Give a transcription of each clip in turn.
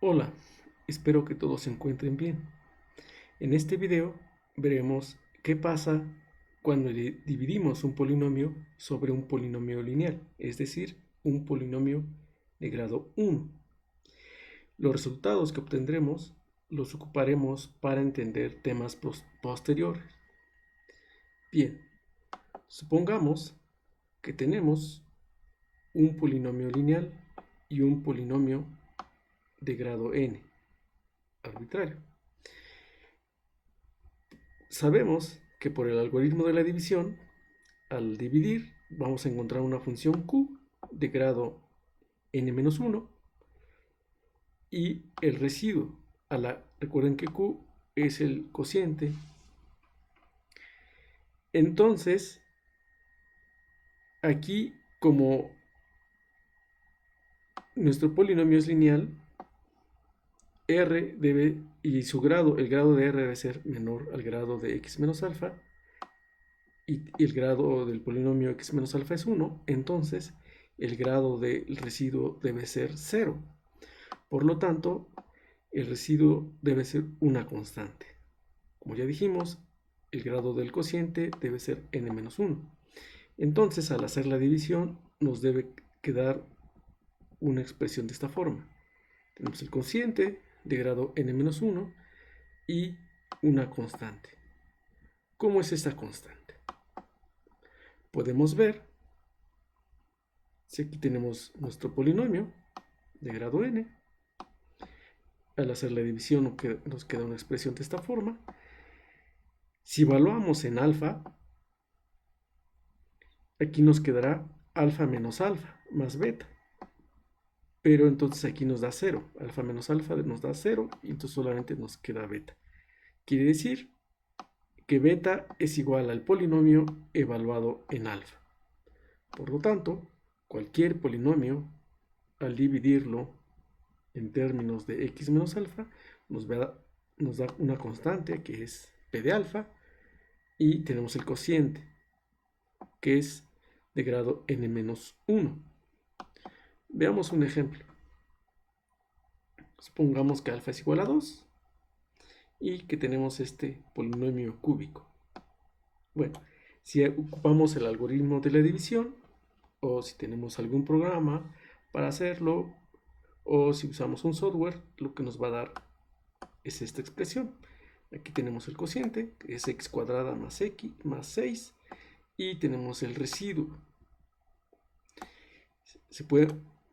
Hola, espero que todos se encuentren bien. En este video veremos qué pasa cuando dividimos un polinomio sobre un polinomio lineal, es decir, un polinomio de grado 1. Los resultados que obtendremos los ocuparemos para entender temas posteriores. Bien, supongamos que tenemos un polinomio lineal y un polinomio de grado n, arbitrario. Sabemos que por el algoritmo de la división, al dividir, vamos a encontrar una función q de grado n-1 y el residuo. Recuerden que q es el cociente. Entonces, aquí, como nuestro polinomio es lineal, r debe, y el grado de r debe ser menor al grado de x menos alfa, y el grado del polinomio x menos alfa es 1, entonces el grado del residuo debe ser 0. Por lo tanto, el residuo debe ser una constante. Como ya dijimos, el grado del cociente debe ser n-1. Entonces, al hacer la división, nos debe quedar una expresión de esta forma. Tenemos el cociente de grado n-1 y una constante. ¿Cómo es esta constante? Podemos ver, si aquí tenemos nuestro polinomio de grado n, al hacer la división nos queda una expresión de esta forma. Si evaluamos en alfa, aquí nos quedará alfa menos alfa más beta. Pero entonces aquí nos da 0. Alfa menos alfa nos da 0 y entonces solamente nos queda beta. Quiere decir que beta es igual al polinomio evaluado en alfa. Por lo tanto, cualquier polinomio, al dividirlo en términos de x menos alfa, nos da una constante que es p de alfa y tenemos el cociente que es de grado n-1. Veamos un ejemplo. Supongamos que alfa es igual a 2 y que tenemos este polinomio cúbico. Bueno, si ocupamos el algoritmo de la división, o si tenemos algún programa para hacerlo, o si usamos un software, lo que nos va a dar es esta expresión. Aquí tenemos el cociente, que es x cuadrada más x más 6, y tenemos el residuo.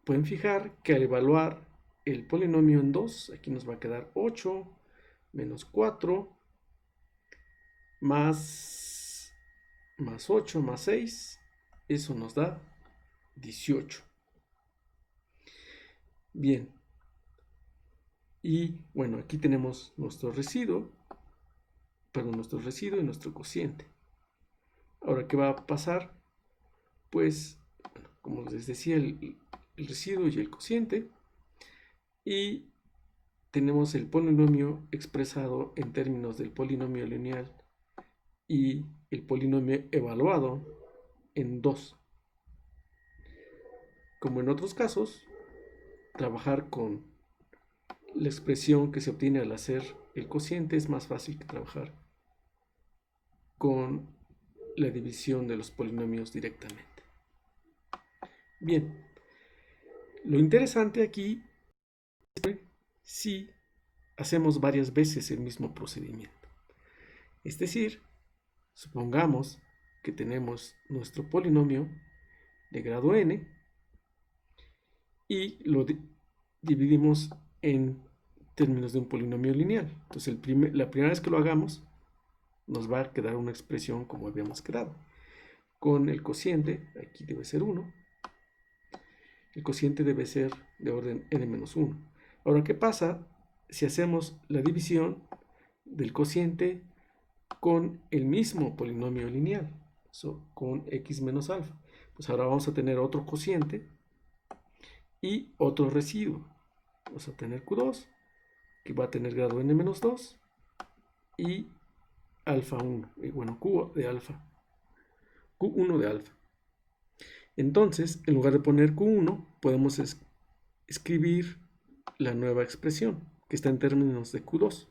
Pueden fijar que al evaluar el polinomio en 2, aquí nos va a quedar 8 menos 4 más 8 más 6, eso nos da 18. Bien, y bueno, aquí tenemos nuestro residuo y nuestro cociente. Ahora, ¿qué va a pasar? Pues, bueno, como les decía, el residuo y el cociente, y tenemos el polinomio expresado en términos del polinomio lineal y el polinomio evaluado en 2. Como en otros casos, trabajar con la expresión que se obtiene al hacer el cociente es más fácil que trabajar con la división de los polinomios directamente. Bien, lo interesante aquí es si hacemos varias veces el mismo procedimiento. Es decir, supongamos que tenemos nuestro polinomio de grado n y lo dividimos en términos de un polinomio lineal. Entonces, la primera vez que lo hagamos, nos va a quedar una expresión como habíamos quedado. Con el cociente, aquí debe ser 1. El cociente debe ser de orden n-1. Ahora, ¿qué pasa si hacemos la división del cociente con el mismo polinomio lineal? Con x menos alfa. Pues ahora vamos a tener otro cociente y otro residuo. Vamos a tener q2, que va a tener grado n-2, y alfa 1, y bueno, q de alfa, q1 de alfa. Entonces, en lugar de poner q1, podemos escribir la nueva expresión que está en términos de Q2.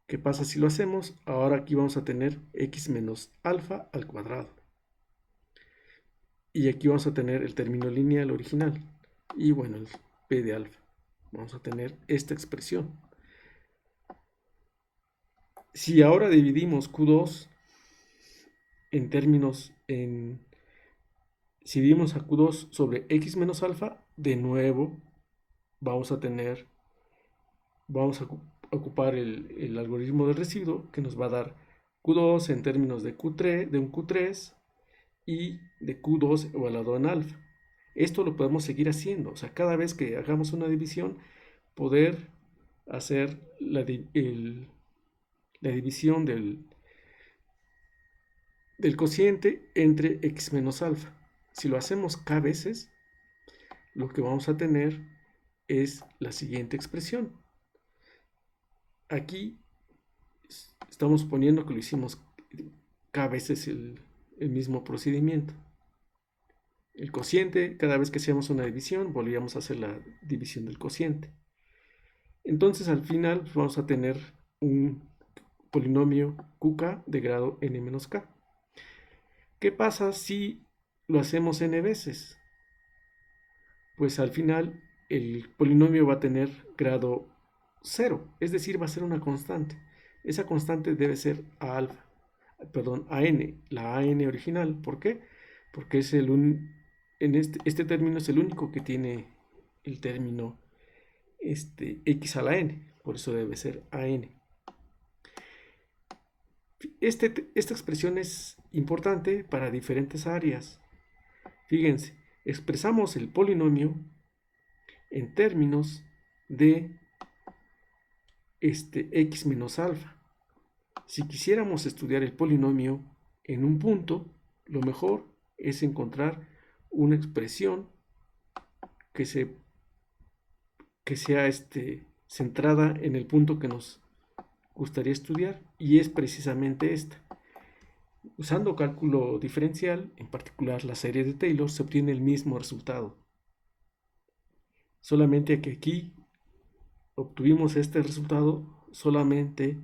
¿Qué pasa si lo hacemos? Ahora aquí vamos a tener x menos alfa al cuadrado. Y aquí vamos a tener el término lineal original. Y bueno, el p de alfa. Vamos a tener esta expresión. Si ahora dividimos Q2 en términos si dividimos a Q2 sobre x menos alfa, de nuevo vamos a ocupar el algoritmo del residuo que nos va a dar Q2 en términos de Q3, de un Q3 y de Q2 evaluado en alfa. Esto lo podemos seguir haciendo, o sea, cada vez que hagamos una división, poder hacer la división del cociente entre x menos alfa. Si lo hacemos k veces, lo que vamos a tener es la siguiente expresión. Aquí estamos suponiendo que lo hicimos k veces el mismo procedimiento. El cociente, cada vez que hacíamos una división, volvíamos a hacer la división del cociente. Entonces al final vamos a tener un polinomio qk de grado n-k. ¿Qué pasa si lo hacemos n veces? Pues al final el polinomio va a tener grado 0, es decir, va a ser una constante. Esa constante debe ser a alfa, perdón, a n, la a n original. ¿Por qué? Porque es este término es el único que tiene el término x a la n, por eso debe ser a n. Esta expresión es importante para diferentes áreas. Fíjense, expresamos el polinomio en términos de x menos alfa. Si quisiéramos estudiar el polinomio en un punto, lo mejor es encontrar una expresión que sea centrada en el punto que nos gustaría estudiar, y es precisamente esta. Usando cálculo diferencial, en particular la serie de Taylor, se obtiene el mismo resultado. Solamente que aquí obtuvimos este resultado solamente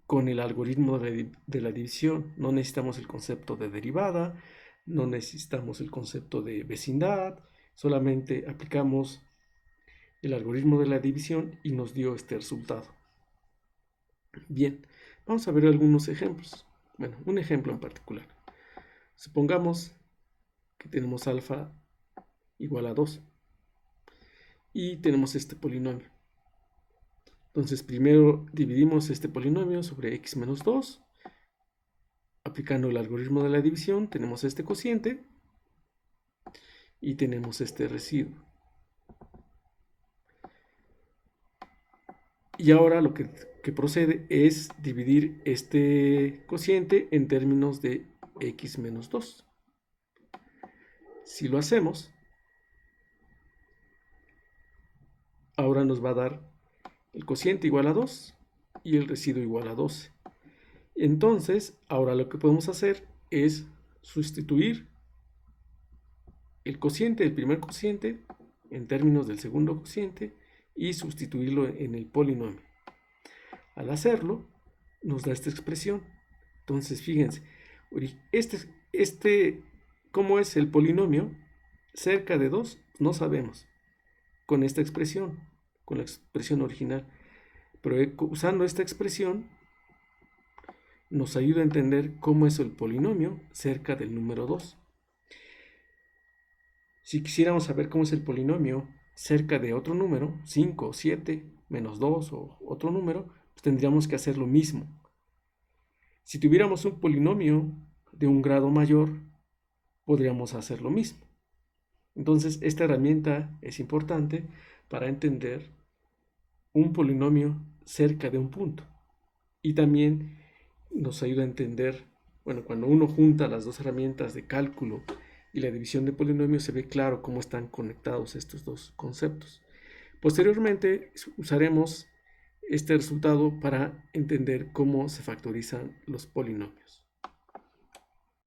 con el algoritmo de la división. No necesitamos el concepto de derivada, no necesitamos el concepto de vecindad, solamente aplicamos el algoritmo de la división y nos dio este resultado. Bien, vamos a ver algunos ejemplos. Bueno, un ejemplo en particular. Supongamos que tenemos alfa igual a 2 y tenemos este polinomio. Entonces primero dividimos este polinomio sobre x menos 2. Aplicando el algoritmo de la división tenemos este cociente y tenemos este residuo. Y ahora lo que procede es dividir este cociente en términos de x menos 2. Si lo hacemos, ahora nos va a dar el cociente igual a 2 y el residuo igual a 12. Entonces, ahora lo que podemos hacer es sustituir el cociente del primer cociente en términos del segundo cociente y sustituirlo en el polinomio. Al hacerlo, nos da esta expresión. Entonces, fíjense, ¿cómo es el polinomio? Cerca de 2, no sabemos. Con esta expresión, con la expresión original. Pero usando esta expresión, nos ayuda a entender cómo es el polinomio cerca del número 2. Si quisiéramos saber cómo es el polinomio cerca de otro número, 5, 7, menos 2 o otro número, pues tendríamos que hacer lo mismo. Si tuviéramos un polinomio de un grado mayor, podríamos hacer lo mismo. Entonces, esta herramienta es importante para entender un polinomio cerca de un punto. Y también nos ayuda a entender, bueno, cuando uno junta las dos herramientas de cálculo y la división de polinomios, se ve claro cómo están conectados estos dos conceptos. Posteriormente usaremos este resultado para entender cómo se factorizan los polinomios.